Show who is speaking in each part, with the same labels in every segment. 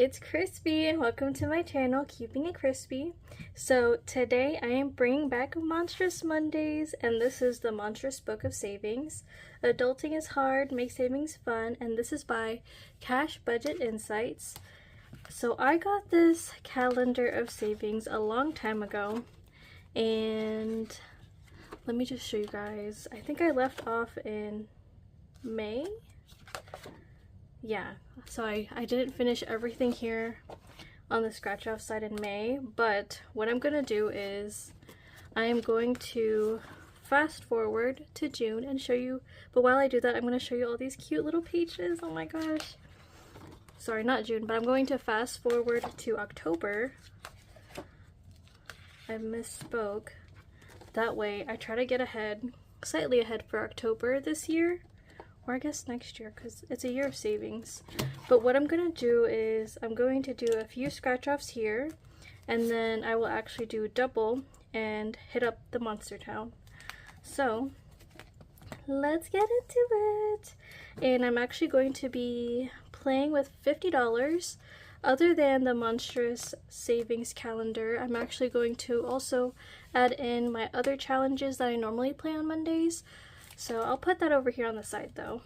Speaker 1: it's Crispy and welcome to my channel, Keeping It Crispy. So today I am bringing back Monstrous Mondays, and this is the Monstrous Book of Savings. Adulting is hard, make savings fun, and this is by Cash Budget Insights. So I got this calendar of savings a long time ago, and let me just show you guys. I think I left off in May. Yeah, so I didn't finish everything here on the scratch off side in May, but what I'm gonna do is I am going to fast forward to June and show you, but while I do that I'm gonna show you all these cute little pages. Oh my gosh, sorry, not June, but I'm going to fast forward to October. I misspoke. That way I try to get ahead, slightly ahead for October this year, or I guess next year, because it's a year of savings. But what I'm going to do is I'm going to do a few scratch offs here, and then I will actually do double and hit up the Monster Town. So let's get into it. And I'm actually going to be playing with $50. Other than the Monstrous Savings Calendar, I'm actually going to also add in my other challenges that I normally play on Mondays. So I'll put that over here on the side though.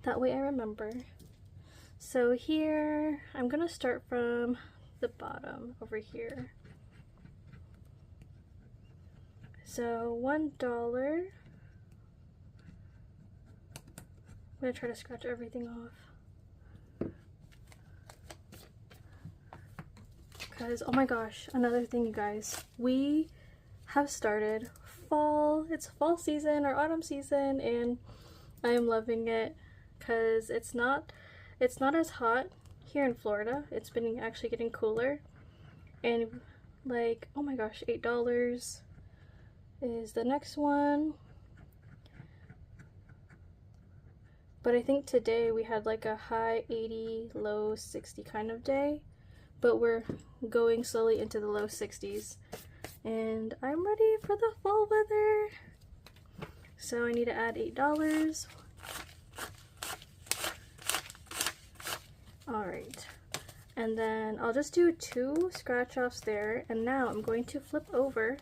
Speaker 1: That way I remember. So here, I'm gonna start from the bottom over here. So $1. I'm gonna try to scratch everything off. Because, oh my gosh, another thing you guys, we have started fall. It's fall season or autumn season, and I am loving it because it's not as hot here in Florida. It's been actually getting cooler, and like, oh my gosh, $8 is the next one. But I think today we had like a high 80, low 60 kind of day, but we're going slowly into the low 60s. And I'm ready for the fall weather. So I need to add $8. Alright. And then I'll just do 2 scratch offs there. And now I'm going to flip over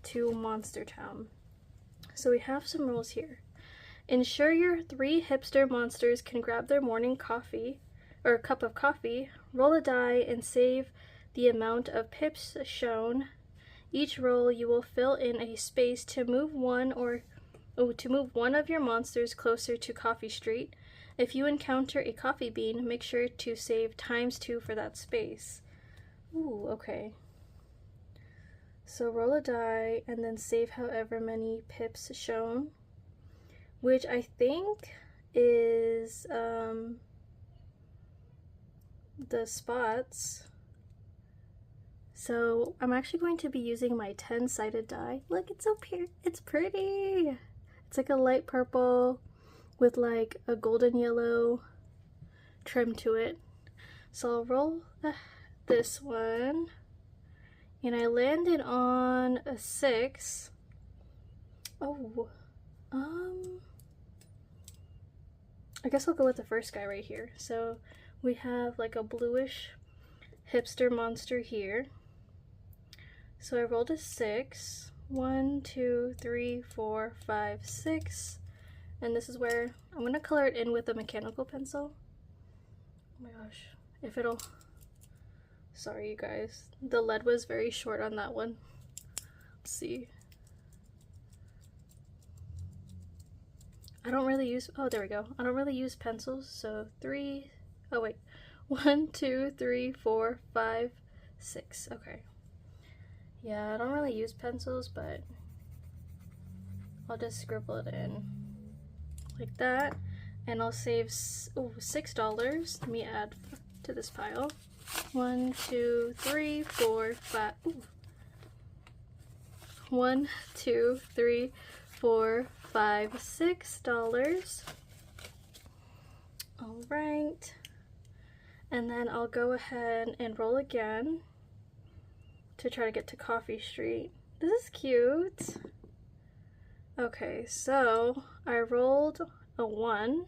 Speaker 1: to Monster Town. So we have some rules here. Ensure your 3 hipster monsters can grab their morning coffee or cup of coffee. Roll a die and save the amount of pips shown. Each roll you will fill in a space to move one of your monsters closer to Coffee Street. If you encounter a coffee bean, make sure to save ×2 for that space. Ooh, okay. So roll a die and then save however many pips shown, which I think is the spots. So I'm actually going to be using my 10-sided die. Look, it's so it's pretty. It's like a light purple with like a golden yellow trim to it. So I'll roll this one, and I landed on a 6. Oh, I guess I'll go with the first guy right here. So we have like a bluish hipster monster here. So I rolled a 6. 1, 2, 3, 4, 5, 6. And this is where I'm going to color it in with a mechanical pencil. Oh my gosh. If it'll... Sorry, you guys. The lead was very short on that one. Let's see. I don't really use... Oh, there we go. I don't really use pencils. So 3... Oh, wait. 1, 2, 3, 4, 5, 6. Okay. Yeah, I don't really use pencils, but I'll just scribble it in like that, and I'll save $6. Let me add to this pile. 1, 2, 3, 4, 5. Ooh. 1, 2, 3, 4, 5, $6. All right, and then I'll go ahead and roll again to try to get to Coffee Street. This is cute. Okay, so I rolled a 1.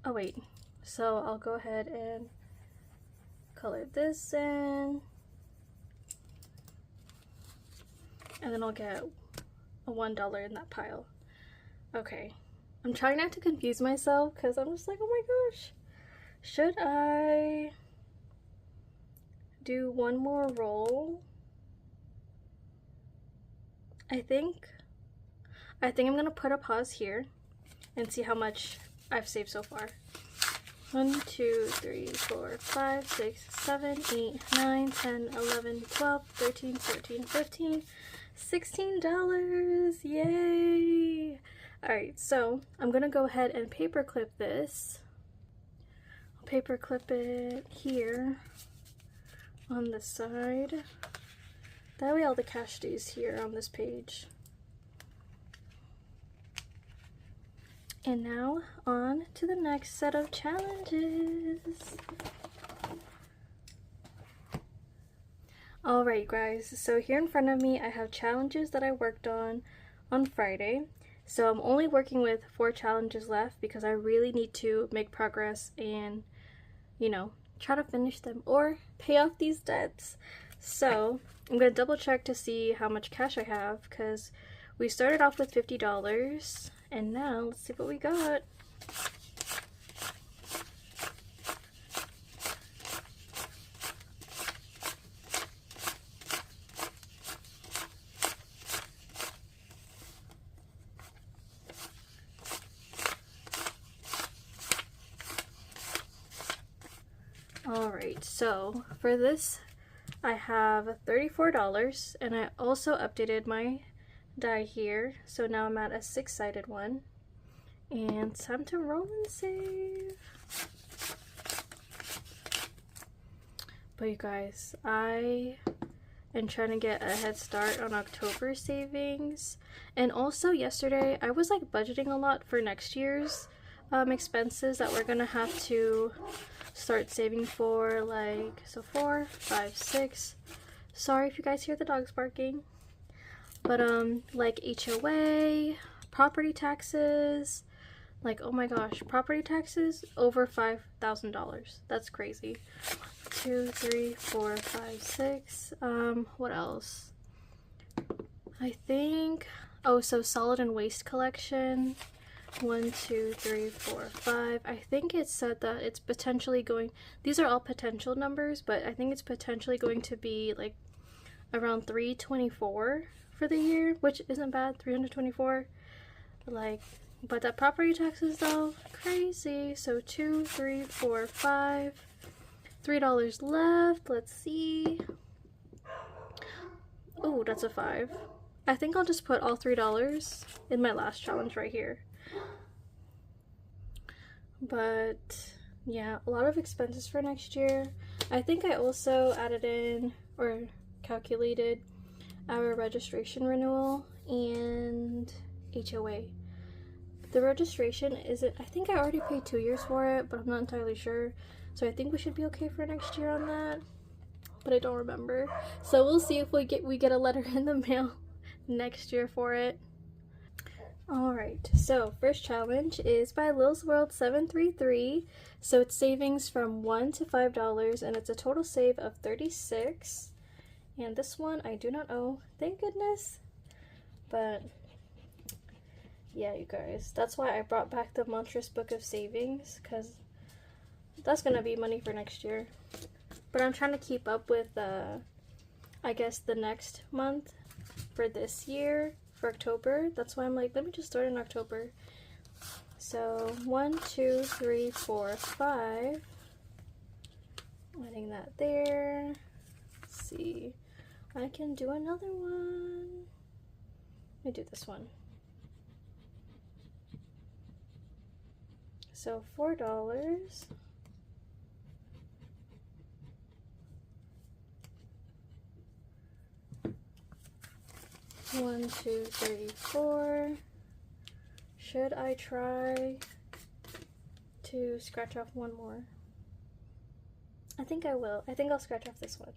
Speaker 1: Oh wait, So I'll go ahead and color this in, and then I'll get a $1 in that pile. Okay, I'm trying not to confuse myself because I'm just like, oh my gosh, should I do one more roll? I think I'm gonna put a pause here and see how much I've saved so far. 1, 2, 3, 4, 5, 6, 7, 8, 9, 10, 11, 12, 13, 14, 15, $16. Yay! Alright, so I'm gonna go ahead and paper clip this. I'll paper clip it here on the side. That way all the cash stays here on this page. And now on to the next set of challenges. Alright guys, so here in front of me I have challenges that I worked on Friday. So I'm only working with 4 challenges left because I really need to make progress and, you know, try to finish them or pay off these debts. So I'm going to double check to see how much cash I have because we started off with $50. And now, let's see what we got. Alright, so for this, I have $34, and I also updated my die here, so now I'm at a 6-sided one, and time to roll and save. But you guys, I am trying to get a head start on October savings, and also yesterday I was like budgeting a lot for next year's expenses that we're gonna have to start saving for, like, so 4, 5, 6. Sorry if you guys hear the dogs barking. But like HOA, property taxes, like, oh my gosh, property taxes over $5,000. That's crazy. 2, 3, 4, 5, 6. What else? I think, oh, so solid and waste collection. 1, 2, 3, 4, 5. I think it said that it's potentially going, these are all potential numbers, but I think it's potentially going to be like around 324 for the year, which isn't bad. 324, like, but that property taxes though, crazy. So 2, 3, 4, 5, $3 left. Let's see. Oh, that's a 5. I think I'll just put all $3 in my last challenge right here. But yeah, a lot of expenses for next year. I think I also added in or calculated our registration renewal and HOA. The registration isn't, I think I already paid 2 years for it, but I'm not entirely sure. So I think we should be okay for next year on that, but I don't remember. So we'll see if we get a letter in the mail next year for it. Alright, so first challenge is by Lil's World 733. So it's savings from $1 to $5, and it's a total save of 36. And this one I do not owe, thank goodness. But yeah, you guys, that's why I brought back the Monstrous Book of Savings, because that's gonna be money for next year. But I'm trying to keep up with I guess the next month for this year, for October. That's why I'm like, let me just start in October. So 1, 2, 3, 4, 5. Letting that there. Let's see. I can do another one. Let me do this one. So $4. 1, 2, 3, 4. Should I try to scratch off one more? I think I will. I think I'll scratch off this one.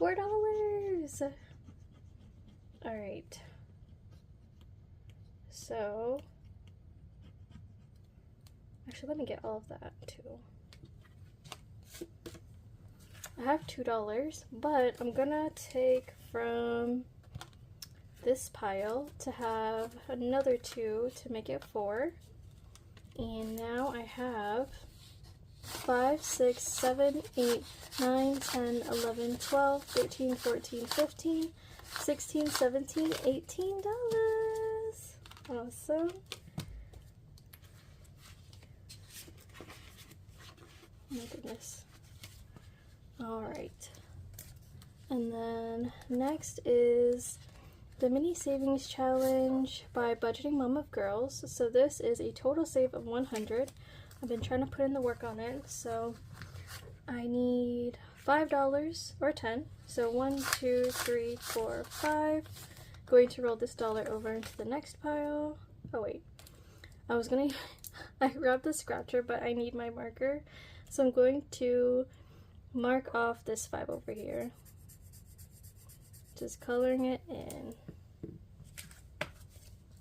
Speaker 1: $4. All right. So Actually, let me get all of that too. I have $2, but I'm gonna take from this pile to have another 2 to make it 4. And now I have 5, 6, 7, 8, 9, 10, 11, 12, 13, 14, 15, 16, 17, $18. Awesome. Oh my goodness. Alright. And then next is the mini savings challenge by Budgeting Mom of Girls. So this is a total save of 100. I've been trying to put in the work on it. So I need $5 or 10. So 1, 2, 3, 4, 5. Going to roll this dollar over into the next pile. Oh wait. I grabbed the scratcher, but I need my marker. So I'm going to mark off this 5 over here. Just coloring it in.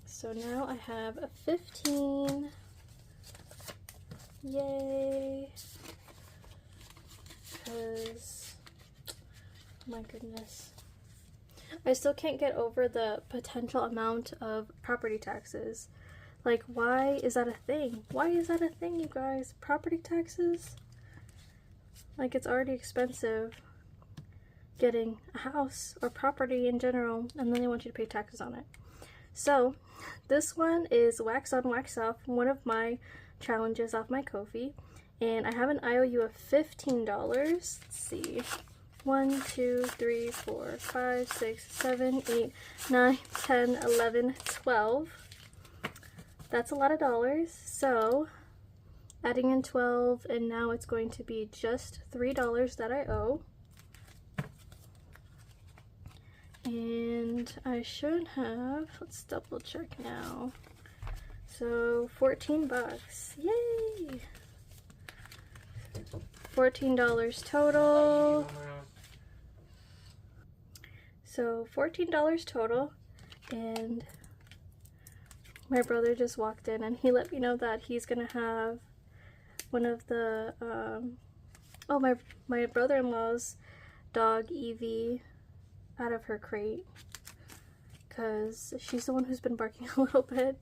Speaker 1: So now I have a 15. Yay! Because, my goodness. I still can't get over the potential amount of property taxes. Like, why is that a thing? Why is that a thing, you guys? Property taxes? Like, it's already expensive getting a house or property in general, and then they want you to pay taxes on it. So this one is wax on, wax off, one of my challenges off my Ko-fi, and I have an IOU of $15. Let's see, 1, 2, 3, 4, 5, 6, 7, 8, 9, 10, 11, 12. That's a lot of dollars. So adding in 12, and now it's going to be just $3 that I owe. And I should have, let's double check now. So 14 bucks. Yay! $14 total. So $14 total, and my brother just walked in and he let me know that he's gonna have one of the my brother-in-law's dog Evie out of her crate, because she's the one who's been barking a little bit,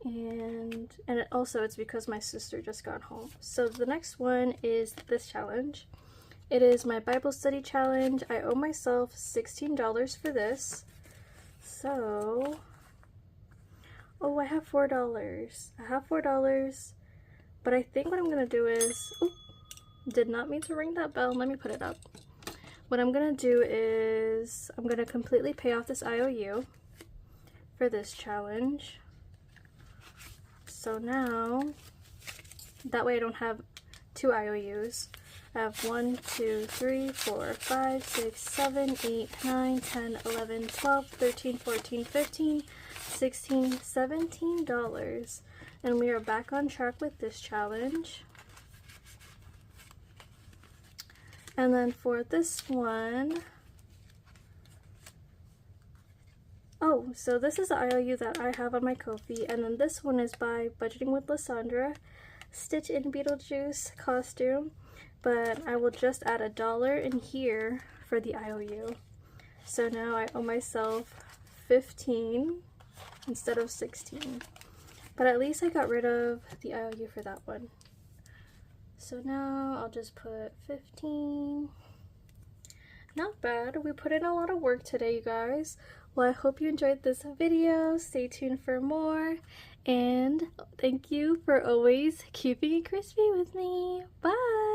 Speaker 1: and it's because my sister just got home. So the next one is this challenge. It is my Bible study challenge. I owe myself $16 for this. So, oh, I have $4. I have $4, but I think what I'm gonna do is, oh, did not mean to ring that bell. Let me put it up. What I'm gonna do is I'm gonna completely pay off this IOU for this challenge. So now, that way I don't have 2 IOUs. I have 1, 2, 3, 4, 5, 6, 7, 8, 9, 10, 11, 12, 13, 14, 15, 16, $17. And we are back on track with this challenge. And then for this one, oh, so this is the IOU that I have on my Ko-fi, and then this one is by Budgeting with Lysandra, Stitch in Beetlejuice costume, but I will just add $1 in here for the IOU. So now I owe myself 15 instead of 16, but at least I got rid of the IOU for that one. So now I'll just put 15. Not bad. We put in a lot of work today, you guys. Well, I hope you enjoyed this video. Stay tuned for more. And thank you for always keeping it crispy with me. Bye!